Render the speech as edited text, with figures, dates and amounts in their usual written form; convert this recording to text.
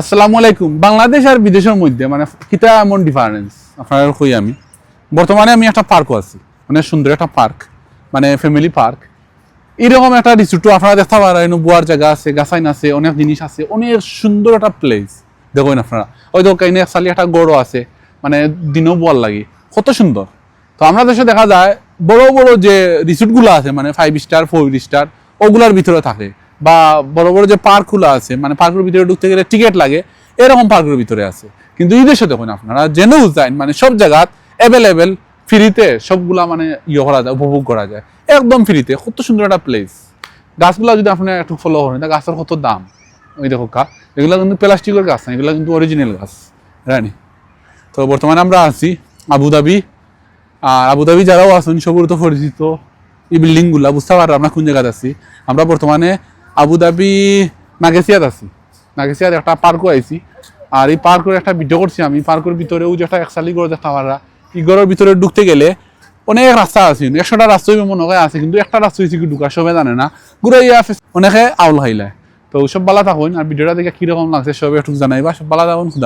আসসালামু আলাইকুম। বাংলাদেশ আর বিদেশের মধ্যে মানে কিতা এমন ডিফারেন্স আপনার কই আমি বর্তমানে আমি একটা পার্কও আছি, মানে সুন্দর একটা পার্ক, মানে ফ্যামিলি পার্ক। এরকম একটা রিসোর্টও আপনারা দেখতে পারেন, বুয়ার জায়গা আছে, গাছাইন আছে, অনেক জিনিস আছে, অনেক সুন্দর একটা প্লেস দেখেন আপনারা। ওই তো কাইনে একসালি একটা গড়ও আছে, মানে দিনও বোয়ার লাগে, কত সুন্দর। তো আমরা দেশে দেখা যায় বড় বড় যে রিসোর্টগুলো আছে, মানে 5 স্টার 4 স্টার ওগুলার ভিতরে থাকে, বা বড় বড় যে পার্কগুলো আছে, মানে পার্কের ভিতরে ঢুকতে গেলে টিকিট লাগে, এরকম পার্কের ভিতরে আছে। কিন্তু এই দেশে দেখুন আপনারা জেনেও যায়, মানে সব জায়গাত অ্যাভেলেবেল ফ্রিতে সবগুলা মানে করা যায়, উপভোগ করা যায় একদম ফ্রিতে। কত সুন্দর একটা প্লেস। গাছগুলা যদি আপনি একটু ফলো করেন, তা গাছের কত দাম। ওই দেখো এগুলো কিন্তু প্লাস্টিকের গাছ না, এগুলো কিন্তু অরিজিনাল গাছ, রানি। তো বর্তমানে আমরা আছি আবুধাবি। আর আবুধাবি যারাও আছেন সবুর তো পরিচিত এই বিল্ডিংগুলা, বুঝতে পারো আমরা কোন জায়গায় আছি। আমরা বর্তমানে আবুধাবি নাগেসিয়াত আছি। নাগেসিয়াত একটা পার্কও আইছি। আর এই পার্কের একটা ভিডিও করছি আমি। পার্কের ভিতরেও যে একটা একসালি গড় দেখা পারা, এই গড়ের ভিতরে ঢুকতে গেলে অনেক রাস্তা আছে, 100টা রাস্তা মনে হয় আছে, কিন্তু একটা রাস্তা হয়েছে কি ঢুকা সবাই জানে না, ঘুরে অনেকে আউল খাইলায়। তো সব বালা থাকুন, আর ভিডিওটা দেখে কিরকম লাগছে সবাই একটু জানাইবা। সব বালা থাকুন।